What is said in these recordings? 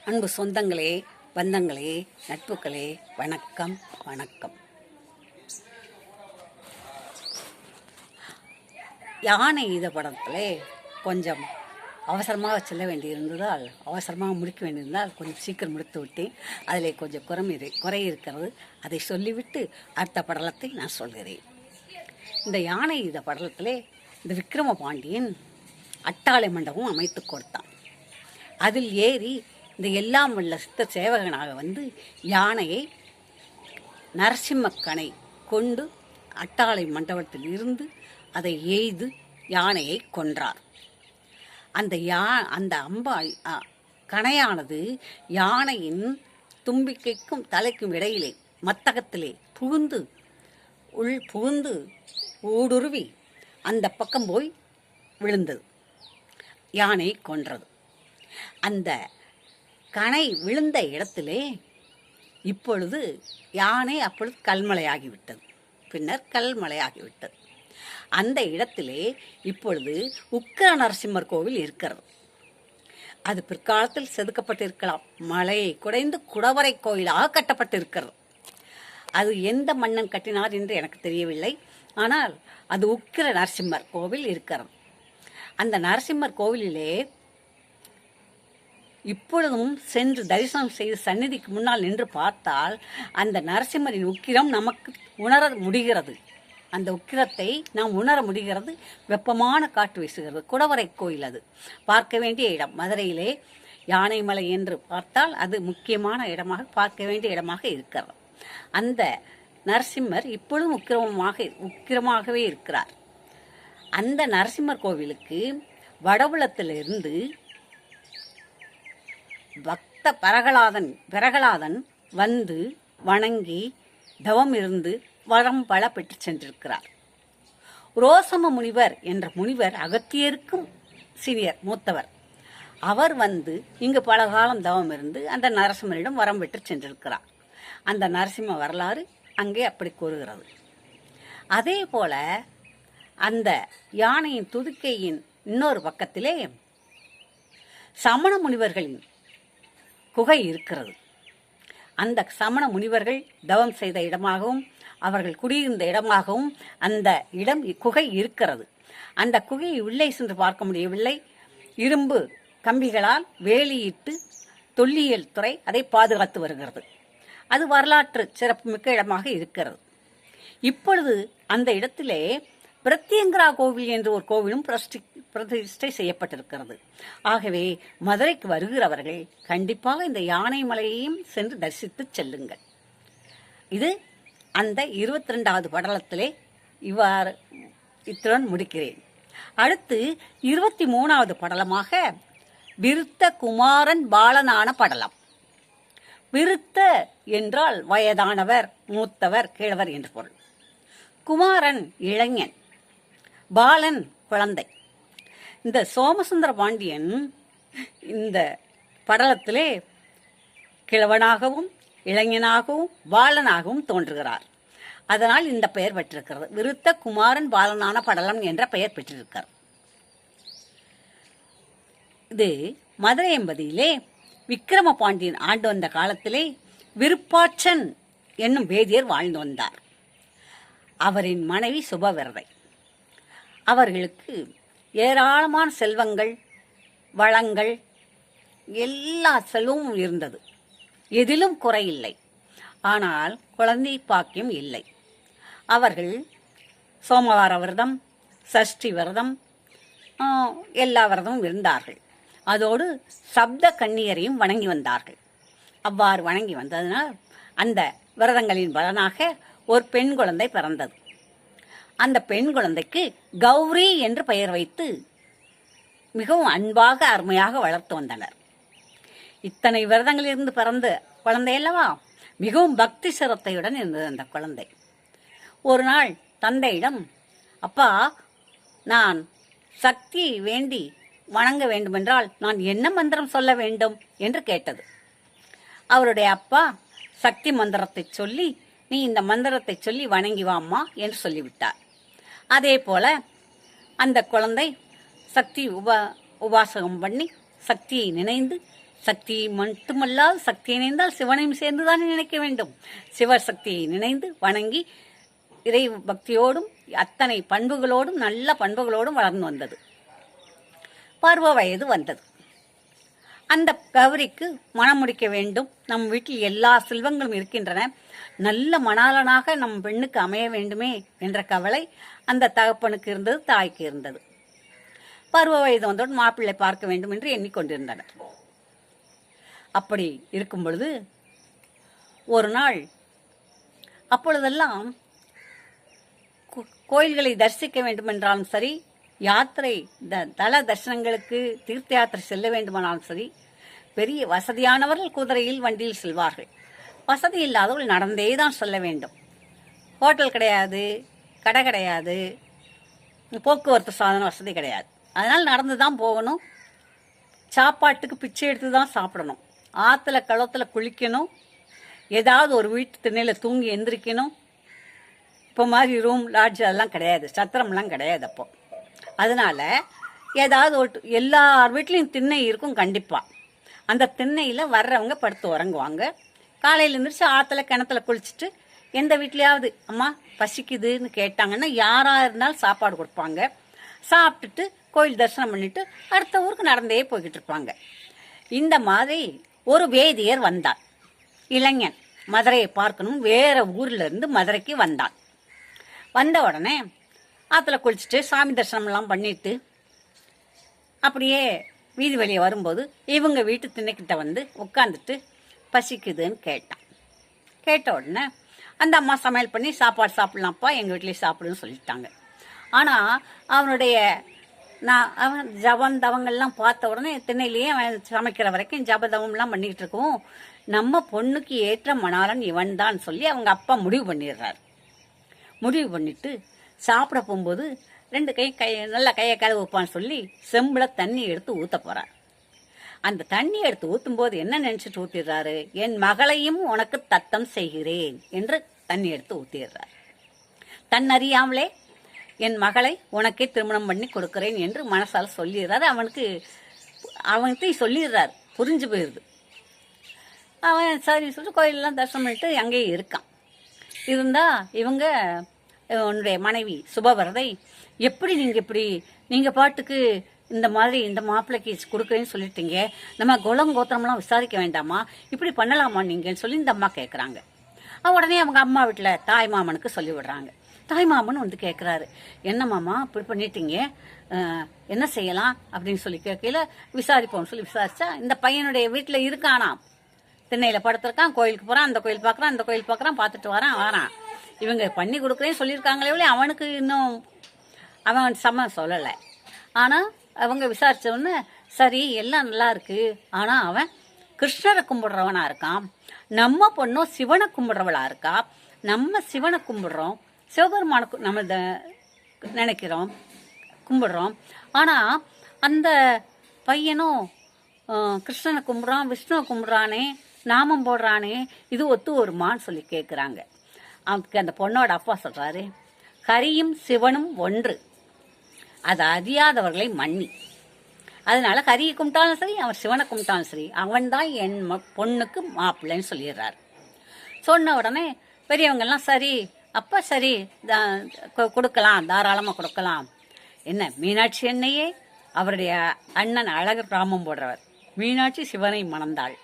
அன்பு சொந்தங்களே, பந்தங்களே, நட்புகளே, வணக்கம் வணக்கம். யானை இந்த படத்திலே கொஞ்சம் அவசரமாக செல்ல வேண்டியிருந்ததால், அவசரமாக முடிக்க வேண்டியிருந்தால் கொஞ்சம் சீக்கிரம் முடித்து விட்டேன். அதில் கொஞ்சம் குறை இருக்கிறது. அதை சொல்லிவிட்டு அடுத்த படலத்தை நான் சொல்கிறேன். இந்த யானை இந்த படலத்திலே இந்த விக்ரம பாண்டியன் அட்டாளை மண்டபம் அமைத்து கொடுத்தான். அதில் ஏறி இந்த எல்லாம் உள்ள சித்த சேவகனாக வந்து யானையை நரசிம்மக்கனை கொண்டு அட்டாளை மண்டபத்தில் இருந்து அதை எய்து யானையை கொன்றார். அந்த கணையானது யானையின் தும்பிக்கைக்கும் தலைக்கும் இடையிலே மத்தகத்திலே புகுந்து ஊடுருவி அந்த பக்கம் போய் விழுந்தது. யானை கொன்றது. அந்த கணை விழுந்த இடத்திலே இப்பொழுது யானை அப்பொழுது கல்மலையாகிவிட்டது. பின்னர் கல்மலையாகிவிட்டது. அந்த இடத்திலே இப்பொழுது உக்கிர நரசிம்மர் கோவில் இருக்கிறது. அது பிற்காலத்தில் செதுக்கப்பட்டிருக்கலாம். மலையை குடைந்து குடவரை கோயிலாக கட்டப்பட்டிருக்கிறது. அது எந்த மன்னன் கட்டினார் என்று எனக்கு தெரியவில்லை. ஆனால் அது உக்கிர நரசிம்மர் கோவில் இருக்கிறது. அந்த நரசிம்மர் கோவிலிலே இப்பொழுதும் சென்று தரிசனம் செய்து சந்நிதிக்கு முன்னால் நின்று பார்த்தால் அந்த நரசிம்மரின் உக்கிரம் நமக்கு உணர முடிகிறது. அந்த உக்கிரத்தை நாம் உணர முடிகிறது. வெப்பமான காற்று வீசுகிறது. குடவரை கோயில் அது பார்க்க வேண்டிய இடம். மதுரையிலே யானைமலை என்று பார்த்தால் அது முக்கியமான இடமாக பார்க்க வேண்டிய இடமாக இருக்கிறது. அந்த நரசிம்மர் இப்பொழுதும் உக்கிரமாகவே இருக்கிறார். அந்த நரசிம்மர் கோவிலுக்கு வடபுலத்திலிருந்து பக்த பிரகலாதன் வந்து வணங்கி தவம் இருந்து வரம் பல பெற்று சென்றிருக்கிறார். ரோசம முனிவர் என்ற முனிவர் அகத்தியருக்கும் சீனியர் மூத்தவர். அவர் வந்து இங்கு பல காலம் தவம் இருந்து அந்த நரசிம்மரிடம் வரம் பெற்று சென்றிருக்கிறார். அந்த நரசிம்ம வரலாறு அங்கே அப்படி கூறுகிறது. அதே போல அந்த யானையின் துதுக்கையின் இன்னொரு பக்கத்திலே சமண முனிவர்களின் குகை இருக்கிறது. அந்த சமண முனிவர்கள் தவம் செய்த இடமாகவும் அவர்கள் குடியிருந்த இடமாகவும் அந்த குகை இருக்கிறது. அந்த குகையை உள்ளே சென்று பார்க்க முடியவில்லை. இரும்பு கம்பிகளால் வேலியிட்டு தொல்லியல் துறை அதை பாதுகாத்து வருகிறது. அது வரலாற்று சிறப்புமிக்க இடமாக இருக்கிறது. இப்பொழுது அந்த இடத்திலே பிரத்யங்கரா கோவில் என்று ஒரு கோவிலும் பிரதிஷ்டை செய்யப்பட்டிருக்கிறது. ஆகவே மதுரைக்கு வருகிறவர்கள் கண்டிப்பாக இந்த யானை மலையையும் சென்று தரிசித்து செல்லுங்கள். இது அந்த 22வது படலத்திலே இத்துடன் முடிக்கிறேன். அடுத்து 23வது படலமாக விருத்த குமாரன் பாலனான படலம். விருத்த என்றால் வயதானவர், மூத்தவர், கிழவர் என்று பொருள். குமாரன் இளைஞன், பாலன் குழந்தை. இந்த சோமசுந்தர பாண்டியன் இந்த படலத்திலே கிழவனாகவும் இளைஞனாகவும் பாலனாகவும் தோன்றுகிறார். அதனால் இந்த பெயர் பெற்றிருக்கிறது. விருத்த குமாரன் பாலனான படலம் என்ற பெயர் பெற்றிருக்கிறார். இது மதுரை எம்பதியிலே விக்கிரம பாண்டியன் ஆண்டு வந்த காலத்திலே விருப்பாட்சன் என்னும் வேதியர் வாழ்ந்து வந்தார். அவரின் மனைவி சுபவிரதை. அவர்களுக்கு ஏராளமான செல்வங்கள், வளங்கள், எல்லா செல்வமும் இருந்தது. எதிலும் குறையில்லை. ஆனால் குழந்தை பாக்கியம் இல்லை. அவர்கள் சோமவார விரதம், சஷ்டி விரதம், எல்லா விரதமும் இருந்தார்கள். அதோடு சப்த கன்னியரையும் வணங்கி வந்தார்கள். அவ்வாறு வணங்கி வந்ததனால் அந்த விரதங்களின் பலனாக ஒரு பெண் குழந்தை பிறந்தது. அந்த பெண் குழந்தைக்கு கௌரி என்று பெயர் வைத்து மிகவும் அன்பாக அருமையாக வளர்த்து வந்தனர். இத்தனை விரதங்களிலிருந்து பிறந்த குழந்தை அல்லவா, மிகவும் பக்தி சிரத்தையுடன் இருந்தது அந்த குழந்தை. ஒரு நாள் தந்தையிடம், அப்பா, நான் சக்தியை வேண்டி வணங்க வேண்டுமென்றால் நான் என்ன மந்திரம் சொல்ல வேண்டும் என்று கேட்டது. அவருடைய அப்பா சக்தி மந்திரத்தை சொல்லி, நீ இந்த மந்திரத்தை சொல்லி வணங்கி வாம்மா என்று சொல்லிவிட்டார். அதே போல அந்த குழந்தை சக்தி உபாசகம் பண்ணி சக்தியை நினைந்து சக்தி மட்டுமல்லாது சக்தி இணைந்தால் சிவனையும் சேர்ந்துதான் நினைக்க வேண்டும். சிவசக்தியை நினைந்து வணங்கி இறை பக்தியோடும் அத்தனை பண்புகளோடும் நல்ல பண்புகளோடும் வளர்ந்து வந்தது. பருவ வயது வந்தது. அந்த கௌரிக்கு மனம் முடிக்க வேண்டும். நம் வீட்டில் எல்லா செல்வங்களும் இருக்கின்றன, நல்ல மணாளனாக நம் பெண்ணுக்கு அமைய வேண்டுமே என்ற கவலை அந்த தகப்பனுக்கு இருந்தது, தாய்க்கு இருந்தது. பருவ வயது வந்தவுடன் மாப்பிள்ளை பார்க்க வேண்டும் என்று எண்ணிக்கொண்டிருந்தனர். அப்படி இருக்கும் பொழுது ஒரு நாள், அப்பொழுதெல்லாம் கோயில்களை தரிசிக்க வேண்டும் என்றாலும் சரி, யாத்திரை தல தரிசனங்களுக்கு தீர்த்த யாத்திரை செல்ல வேண்டுமானாலும் சரி, பெரிய வசதியானவர்கள் குதிரையில் வண்டியில் செல்வார்கள். வசதி இல்லாதவர்கள் நடந்தே தான் செல்ல வேண்டும். ஹோட்டல் கிடையாது, கடை கிடையாது, போக்குவரத்து சாதன வசதி கிடையாது. அதனால் நடந்து தான் போகணும். சாப்பாட்டுக்கு பிச்சை எடுத்து தான் சாப்பிடணும். ஆற்றுல களத்தில் குளிக்கணும். ஏதாவது ஒரு வீட்டு திண்ணையில் தூங்கி எந்திரிக்கணும். இப்போ மாதிரி ரூம் லாட்ஜ் அதெல்லாம் கிடையாது, சத்திரம்லாம் கிடையாது அப்போ. அதனால் ஏதாவது ஒரு எல்லார் வீட்லேயும் திண்ணை இருக்கும் கண்டிப்பாக. அந்த திண்ணையில் வர்றவங்க படுத்து உறங்குவாங்க. காலையில் எழுந்திரிச்சு ஆற்றுல கிணத்துல குளிச்சுட்டு எந்த வீட்லையாவது அம்மா பசிக்குதுன்னு கேட்டாங்கன்னா யாராக இருந்தாலும் சாப்பாடு கொடுப்பாங்க. சாப்பிட்டுட்டு கோயில் தரிசனம் பண்ணிட்டு அடுத்த ஊருக்கு நடந்தே போய்கிட்டு இருப்பாங்க. இந்த மாதிரி ஒரு வேதியர் வந்தார். இளைஞன் மதுரையை பார்க்கணும், வேற ஊர்ல இருந்து மதுரைக்கு வந்தான். வந்த உடனே ஆற்றுல குளிச்சுட்டு சாமி தரிசனம்லாம் பண்ணிட்டு அப்படியே வீதி வெளியே வரும்போது இவங்க வீட்டு திண்ணைக்கிட்ட வந்து உட்காந்துட்டு பசிக்குதுன்னு கேட்டான். கேட்ட உடனே அந்த அம்மா சமையல் பண்ணி சாப்பாடு சாப்பிட்லாம்ப்பா, எங்கள் வீட்லேயே சாப்பிடுன்னு சொல்லிட்டாங்க. ஆனால் அவன் ஜபம் தவங்கள்லாம் பார்த்த உடனே திண்ணையிலேயே அவன் சமைக்கிற வரைக்கும் ஜபதவம்லாம் பண்ணிக்கிட்டு இருக்கவும், நம்ம பொண்ணுக்கு ஏற்ற மணாளன் இவன் தான் சொல்லி அவங்க அப்பா முடிவு பண்ணிடுறாரு. முடிவு பண்ணிட்டு சாப்பிட போகும்போது 2 கை நல்லா கையை கழுவி வைப்பான்னு சொல்லி செம்பில் தண்ணி எடுத்து ஊற்ற போகிறார். அந்த தண்ணி எடுத்து ஊற்றும் போது என்ன நினச்சிட்டு ஊற்றிடுறாரு, என் மகளையும் உனக்கு தத்தம் செய்கிறேன் என்று தண்ணி எடுத்து ஊற்றிடுறார். தன்னறியாமலே என் மகளை உனக்கே திருமணம் பண்ணி கொடுக்குறேன் என்று மனசால் சொல்லிடுறாரு. அவன்கிட்ட சொல்லிடுறாரு, புரிஞ்சு போயிடுது. அவன் சரி சொல்லிட்டு கோயிலெலாம் தரிசனம் பண்ணிட்டு அங்கேயே இருக்கான். இருந்தால் இவங்க உன்னுடைய மனைவி சுபவரதை, எப்படி நீங்கள் பாட்டுக்கு இந்த மாதிரி இந்த மாப்பிள்ளைக்கு கொடுக்குறேன்னு சொல்லிட்டீங்க, நம்ம கோத்திரம்லாம் விசாரிக்க வேண்டாமா, இப்படி பண்ணலாமா நீங்கன்னு சொல்லி இந்த அம்மா கேட்குறாங்க. உடனே அவங்க அம்மா வீட்டில் தாய் மாமனுக்கு சொல்லி விடுறாங்க. தாய் மாமன் வந்து கேட்குறாரு, என்ன மாமா இப்படி பண்ணிட்டீங்க, என்ன செய்யலாம் அப்படின்னு சொல்லி கேட்கல. விசாரிப்போம்னு சொல்லி விசாரிச்சா இந்த பையனுடைய வீட்டில் இருக்கானாம், திண்ணையில் படுத்துருக்கான், கோயிலுக்கு போகிறான், அந்த கோயில் பார்க்குறான், அந்த கோயில் பார்க்குறான், பார்த்துட்டு வரான். இவங்க பண்ணி கொடுக்குறேன்னு சொல்லியிருக்காங்களே, அவனுக்கு இன்னும் அவன் சொல்லலை. ஆனால் அவங்க விசாரித்தவொன்னே சரி எல்லாம் நல்லா இருக்கு, ஆனால் அவன் கிருஷ்ணரை கும்பிடுறவனா இருக்கான், நம்ம பொண்ணும் சிவனை கும்பிடுறவளா இருக்கா, நம்ம சிவனை கும்பிடுறோம், சிவபெருமானுக்கு நம்ம நினைக்கிறோம் கும்பிடுறோம், ஆனால் அந்த பையனும் கிருஷ்ணனை கும்பிட்றான், விஷ்ணுவை கும்பிட்றானே, நாமம் போடுறானே, இது ஒத்து வருமான்னு சொல்லி கேட்குறாங்க. அவனுக்கு அந்த பொண்ணோட அப்பா சொல்கிறாரு, ஹரியும் சிவனும் ஒன்று, அது அறியாதவர்களை மன்னி. அதனால ஹரியை கும்பிட்டாலும் சரி, அவன் சிவனை கும்பிட்டாலும் சரி, அவன் தான் என் பொண்ணுக்கு மாப்பிள்ளைன்னு சொல்லிடுறாரு. சொன்ன உடனே பெரியவங்கெல்லாம் சரி அப்பா சரி கொடுக்கலாம், தாராளமாக கொடுக்கலாம். என்ன மீனாட்சி அன்னையே அவருடைய அண்ணன் அழகர் ராமம் போடுறவர், மீனாட்சி சிவனை மணந்தாள்,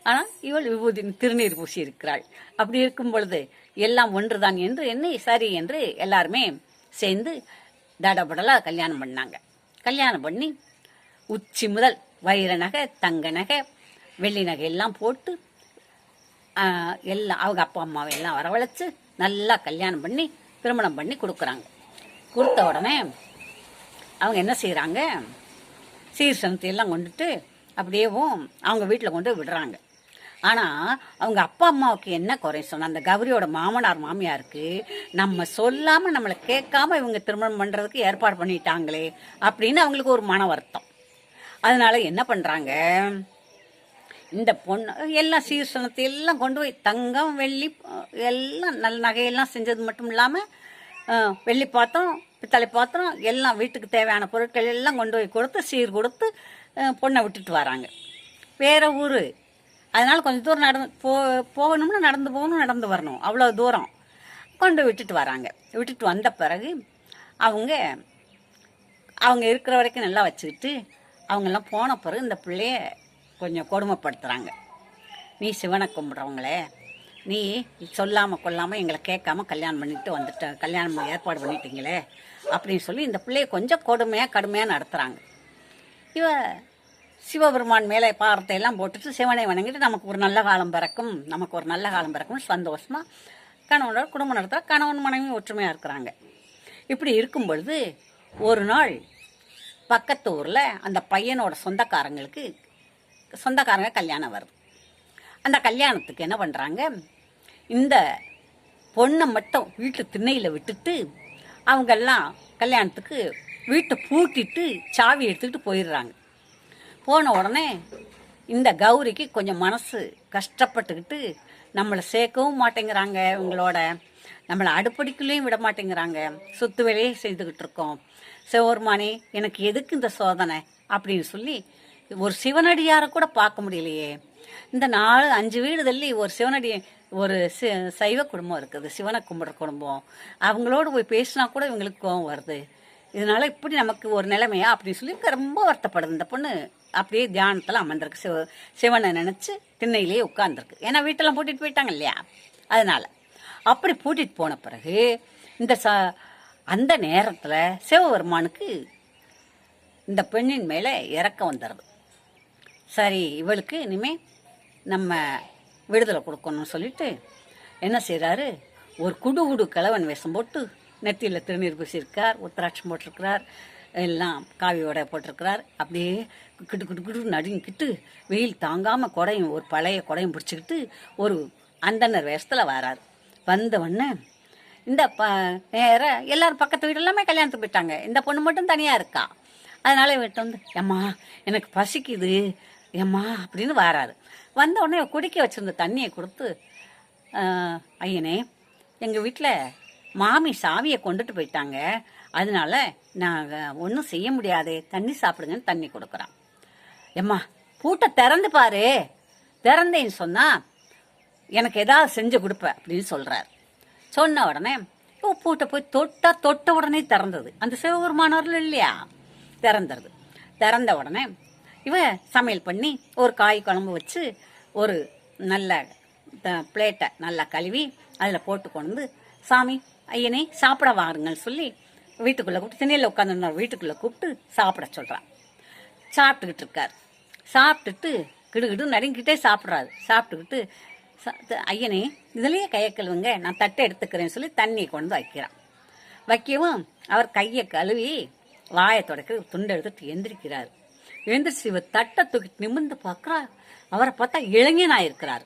ஆனால் இவள் விபூதி திருநீர் பூசி இருக்கிறாள். அப்படி இருக்கும் பொழுது எல்லாம் ஒன்றுதான் என்று எண்ணி சரி என்று எல்லாருமே சேர்ந்து தடபடலாக கல்யாணம் பண்ணாங்க. கல்யாணம் பண்ணி உச்சி முதல் வைர நகை, தங்க நகை, வெள்ளி நகை எல்லாம் போட்டு எல்லாம் அவங்க அப்பா அம்மாவை எல்லாம் வரவழைச்சு நல்லா கல்யாணம் பண்ணி திருமணம் பண்ணி கொடுக்குறாங்க. கொடுத்த உடனே அவங்க என்ன செய்கிறாங்க, சீர்சனத்தை எல்லாம் கொண்டுட்டு அப்படியேவும் அவங்க வீட்டில் கொண்டு விடுறாங்க. ஆனால் அவங்க அப்பா அம்மாவுக்கு என்ன குறை சொன்னால், அந்த கௌரியோட மாமனார் மாமியாருக்கு நம்ம சொல்லாமல் நம்மளை கேட்காம இவங்க திருமணம் பண்ணுறதுக்கு ஏற்பாடு பண்ணிட்டாங்களே அப்படின்னு அவங்களுக்கு ஒரு மன வருத்தம். அதனால என்ன பண்ணுறாங்க, இந்த பொண்ணு எல்லாம் சீர்சனத்தை எல்லாம் கொண்டு போய் தங்கம் வெள்ளி எல்லாம் நல்ல நகையெல்லாம் செஞ்சது மட்டும் இல்லாமல் வெள்ளி பாத்திரம் பித்தளை பாத்திரம் எல்லாம் வீட்டுக்கு தேவையான பொருட்கள் எல்லாம் கொண்டு போய் கொடுத்து சீர் கொடுத்து பொண்ணை விட்டுட்டு வராங்க. வேற ஊர். அதனால கொஞ்சம் தூரம் போகணும்னா நடந்து போகணும், நடந்து வரணும், அவ்வளோ தூரம் கொண்டு விட்டுட்டு வராங்க. விட்டுட்டு வந்த பிறகு அவங்க இருக்கிற வரைக்கும் நல்லா வச்சுக்கிட்டு அவங்கெல்லாம் போன பிறகு இந்த பிள்ளைய கொஞ்சம் கொடுமைப்படுத்துகிறாங்க. நீ சிவனை கும்பிட்றவங்களே, நீ சொல்லாமல் கொள்ளாமல் எங்களை கேட்காம கல்யாணம் ஏற்பாடு பண்ணிட்டீங்களே அப்படின்னு சொல்லி இந்த பிள்ளைய கொஞ்சம் கடுமையாக நடத்துகிறாங்க. இவ சிவபெருமான் மேலே பாரத்தை எல்லாம் போட்டுட்டு சிவனை வணங்கிட்டு நமக்கு ஒரு நல்ல காலம் பிறக்கும் சந்தோஷமாக கணவனோட குடும்பம் நடத்துகிற கணவன் மனைவி ஒற்றுமையாக இருக்கிறாங்க. இப்படி இருக்கும் பொழுது ஒரு நாள் பக்கத்து ஊரில் அந்த பையனோட சொந்தக்காரங்க கல்யாணம் வருது. அந்த கல்யாணத்துக்கு என்ன பண்ணுறாங்க, இந்த பொண்ணை மட்டும் வீட்டு திண்ணையில் விட்டுட்டு அவங்கெல்லாம் கல்யாணத்துக்கு வீட்டை பூட்டிட்டு சாவி எடுத்துக்கிட்டு போயிடுறாங்க. போன உடனே இந்த கௌரிக்கு கொஞ்சம் மனசு கஷ்டப்பட்டுக்கிட்டு நம்மளை சேர்க்கவும் மாட்டேங்கிறாங்க, இவங்களோட நம்மளை அடுப்படிக்குள்ளேயும் விட மாட்டேங்கிறாங்க, சொத்து வேலையே செய்துக்கிட்டு இருக்கோம், சிவபெருமானே எனக்கு எதுக்கு இந்த சோதனை அப்படின்னு சொல்லி ஒரு சிவனடியாரை கூட பார்க்க முடியலையே. இந்த 4-5 வீடு தள்ளி ஒரு சைவ குடும்பம் இருக்குது, சிவனை கும்பிட்ற குடும்பம், அவங்களோடு போய் பேசினா கூட இவங்களுக்கு கோவம் வருது, இதனால இப்படி நமக்கு ஒரு நிலைமையா அப்படின்னு சொல்லி ரொம்ப வருத்தப்படுது. இந்த பொண்ணு அப்படியே தியானத்தில் அமர்ந்திருக்கு, சிவனை நினச்சி திண்ணையிலேயே உட்கார்ந்துருக்கு. ஏன்னா வீட்டெல்லாம் பூட்டிட்டு போயிட்டாங்க இல்லையா, அதனால அப்படி பூட்டிட்டு போன பிறகு அந்த நேரத்தில் சிவபெருமானுக்கு இந்த பெண்ணின் மேலே இறக்கம் வந்துடுது. சரி, இவளுக்கு இனிமேல் நம்ம விடுதலை கொடுக்கணும்னு சொல்லிட்டு என்ன செய்கிறாரு, ஒரு குடு கிழவன் வேஷம் போட்டு நெத்தியில் திருநீர் பூசியிருக்கார், உத்தராட்சம் போட்டிருக்கிறார், எல்லாம் காவியோட போட்டிருக்கிறார். அப்படியே கிட்டு நடுங்கிக்கிட்டு வெயில் தாங்காமல் ஒரு பழைய குடையும் பிடிச்சிக்கிட்டு ஒரு அந்தனர் வேஷத்தில் வராரு. வந்தவொடனே இந்த நேரம் எல்லாரும் பக்கத்து வீடு எல்லாமே கல்யாணத்துக்கு போயிட்டாங்க, இந்த பொண்ணு மட்டும் தனியாக இருக்கா. அதனால வீட்டு வந்து ஏம்மா எனக்கு பசிக்குது ஏம்மா அப்படின்னு வராரு. வந்த உடனே குடிக்க வச்சுருந்த தண்ணியை கொடுத்து, ஐயனே எங்கள் வீட்டில் மாமி சாவியை கொண்டுட்டு போயிட்டாங்க, அதனால நாங்கள் ஒன்றும் செய்ய முடியாது, தண்ணி சாப்பிடுங்கன்னு தண்ணி கொடுக்குறான். ஏம்மா பூட்டை திறந்து பாரு, திறந்தேன்னு சொன்னால் எனக்கு ஏதாவது செஞ்சு கொடுப்பேன் அப்படின்னு சொல்கிறார். சொன்ன உடனே பூட்டை போய் தொட்ட உடனே திறந்தது. அந்த சிவபெருமானவர்கள் இல்லையா, திறந்துருது. திறந்த உடனே இவன் சமையல் பண்ணி ஒரு காய் குழம்பு வச்சு ஒரு நல்ல பிளேட்டை நல்லா கழுவி அதில் போட்டு கொண்டு வந்து, சாமி ஐயனே சாப்பிட வாருங்கன்னு சொல்லி வீட்டுக்குள்ளே கூப்பிட்டு, திண்ணையில் உட்காந்துருந்தார், வீட்டுக்குள்ளே கூப்பிட்டு சாப்பிட சொல்கிறான். சாப்பிட்டுக்கிட்டு இருக்கார். சாப்பிட்டுட்டு கிடுகிடு நடுங்கிட்டே சாப்பிட்றாரு. சாப்பிட்டுக்கிட்டு ஐயனே இதுலேயே கையை கழுவுங்க, நான் தட்டை எடுத்துக்கிறேன்னு சொல்லி தண்ணியை கொண்டு வைக்கிறான். வைக்கவும் அவர் கையை கழுவி வாயை தொடக்க துண்டை எடுத்துட்டு எந்திரிக்கிறார். எந்திரிச்சு இவர் தட்டை தூக்கிட்டு நிமிர்ந்து பார்க்குறா. அவரை பார்த்தா இளைஞனா இருக்கிறார்.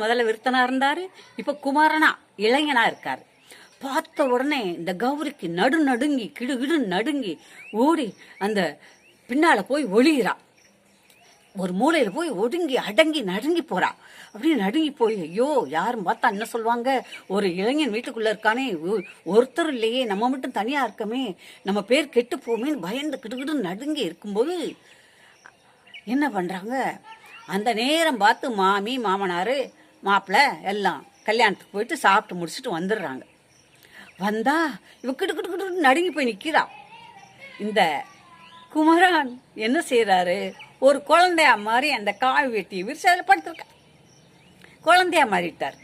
முதல்ல விருத்தனா இருந்தாரு, இப்ப குமாரனா இளைஞனா இருக்காரு. பார்த்த உடனே இந்த கௌரிக்கு நடுங்கி கிடுகிடு நடுங்கி ஓடி அந்த பின்னால போய் ஒளிகிறா. ஒரு மூலையில போய் ஒடுங்கி அடங்கி நடுங்கி போறா. அப்படியே நடுங்கி போய் ஐயோ யாரும் பார்த்தா என்ன சொல்லுவாங்க, ஒரு இளைஞன் வீட்டுக்குள்ள இருக்கானே, ஒருத்தர் இல்லையே, நம்ம மட்டும் தனியா இருக்கமே, நம்ம பேர் கெட்டு போமேன்னு பயந்து கிடுகிடு நடுங்கி இருக்கும்போது என்ன பண்றாங்க, அந்த நேரம் பார்த்து மாமி மாமனாரு மாப்பிள்ளை எல்லாம் கல்யாணத்துக்கு போயிட்டு சாப்பிட்டு முடிச்சுட்டு வந்துடுறாங்க. வந்தா இவ கிட்டு நடுங்கி போய் நிக்கிறா. இந்த குமரன் என்ன செய்யறாரு, ஒரு குழந்தையா மாதிரி அந்த காவி வெட்டி விரிச்சு அதில் படுத்திருக்க குழந்தையா மாறிட்டார்.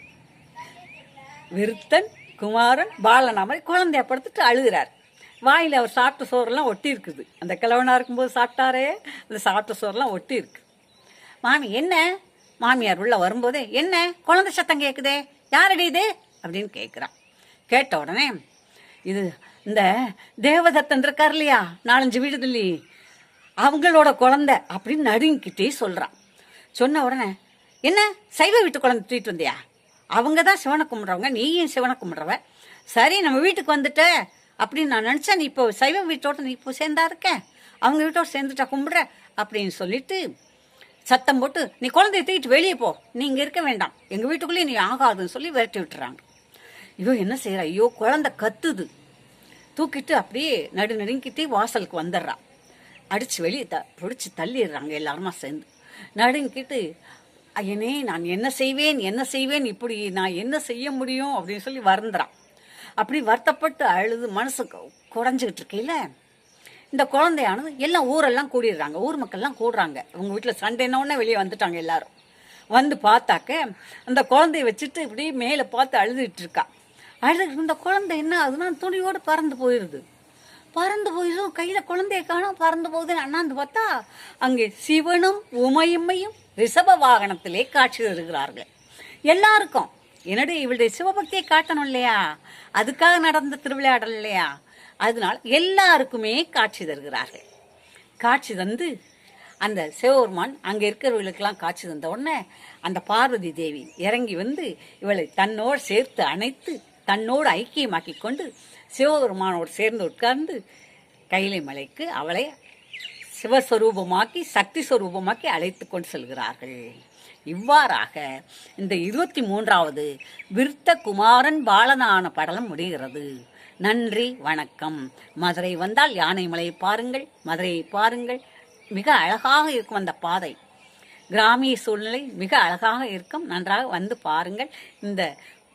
விருத்தன் குமாரன் பாலனா மாதிரி குழந்தையா படுத்துட்டு அழுகிறார். வாயில் அவர் சாப்பிட்ட சோறெல்லாம் ஒட்டி இருக்குது. அந்த கிழவனா இருக்கும்போது சாப்பிட்டாரே அந்த சாப்பிட்ட சோறெல்லாம் ஒட்டி இருக்கு. மாமி என்ன, மாமியார் உள்ள வரும்போதே என்ன குழந்தை சத்தம் கேட்குதே, யாரடி இது அப்படின்னு கேட்குறான். கேட்ட உடனே இது இந்த தேவதத்தன் இருக்கார் இல்லையா, 4-5 வீடு தள்ளி அவங்களோட குழந்தை அப்படின்னு நடுங்கிட்டே சொல்றான். சொன்ன உடனே என்ன சைவ வீட்டு குழந்தை தூக்கிட்டு வந்தியா, அவங்க தான் சிவனை கும்பிட்றவங்க, நீயும் சிவனை கும்பிட்றவ, சரி நம்ம வீட்டுக்கு வந்துட்ட அப்படின்னு நான் நினச்சேன், நீ இப்போ சைவ வீட்டோட நீ இப்போ சேர்ந்தா இருக்க, அவங்க வீட்டோட சேர்ந்துட்டா கும்பிட்ற அப்படின்னு சொல்லிட்டு சத்தம் போட்டு நீ குழந்தைய தூக்கிட்டு வெளியே போ, நீ இங்கே இருக்க வேண்டாம், எங்கள் வீட்டுக்குள்ளேயே நீ ஆகாதுன்னு சொல்லி விரட்டி விட்டுறாங்க. இவன் என்ன செய்யறா, ஐயோ குழந்தை கத்துது, தூக்கிட்டு அப்படியே நடுங்கிட்டு வாசலுக்கு வந்துடுறான். அடித்து வெளியே பிடிச்சி தள்ளிடுறாங்க எல்லாருமா சேர்ந்து. நடுங்கிட்டு, ஐயனே நான் என்ன செய்வேன், இப்படி நான் என்ன செய்ய முடியும் அப்படின்னு சொல்லி வருந்துறான். அப்படி வருத்தப்பட்டு அழுது மனசு குறைஞ்சிக்கிட்டு இருக்கையில் இந்த குழந்தையானது எல்லாம் ஊரெல்லாம் கூடிடுறாங்க, ஊர் மக்கள்லாம் கூடுறாங்க. அவங்க வீட்டில் சண்டைன்னொன்னே வெளியே வந்துட்டாங்க எல்லாரும். வந்து பார்த்தாக்க அந்த குழந்தைய வச்சுட்டு இப்படி மேலே பார்த்து அழுதுகிட்டு இருக்கா. இந்த குழந்தை என்ன ஆகுதுன்னா துணியோடு பறந்து போயிடுது. கையில் குழந்தைய காணும், பறந்து போகுதுன்னு அண்ணாந்து பார்த்தா அங்கே சிவனும் உமையும்மையும் ரிஷப வாகனத்திலே காட்சி தருகிறார்கள். எல்லாருக்கும் என்னுடைய இவளுடைய சிவபக்தியை காட்டணும் இல்லையா, அதுக்காக நடந்த திருவிளையாடல் இல்லையா, அதனால் எல்லாருக்குமே காட்சி தருகிறார்கள். காட்சி தந்து அந்த சிவபெருமான் அங்கே இருக்கிறவர்களுக்கெல்லாம் காட்சி தந்த உடனே அந்த பார்வதி தேவி இறங்கி வந்து இவளை தன்னோடு சேர்த்து அணைத்து தன்னோடு ஐக்கியமாக்கி கொண்டு சிவபெருமானோடு சேர்ந்து உட்கார்ந்து கைலை மலைக்கு அவளை சிவஸ்வரூபமாக்கி சக்தி ஸ்வரூபமாக்கி அழைத்து கொண்டு செல்கிறார்கள். இவ்வாறாக இந்த 23வது விருத்த குமாரன் பாலனான படலம் முடிகிறது. நன்றி, வணக்கம். மதுரை வந்தால் யானைமலையை பாருங்கள், மதுரையை பாருங்கள். மிக அழகாக இருக்கும் அந்த பாதை, கிராமிய சூழ்நிலை மிக அழகாக இருக்கும். நன்றாக வந்து பாருங்கள், இந்த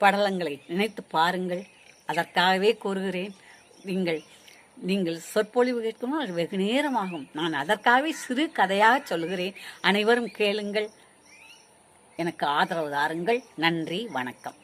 படலங்களை நினைத்து பாருங்கள். அதற்காகவே கூறுகிறேன். நீங்கள் சொற்பொழிவு கேட்கணும், அது வெகு நேரமாகும். நான் அதற்காகவே சிறு கதையாக சொல்லுகிறேன். அனைவரும் கேளுங்கள், எனக்கு ஆதரவு தாருங்கள். நன்றி, வணக்கம்.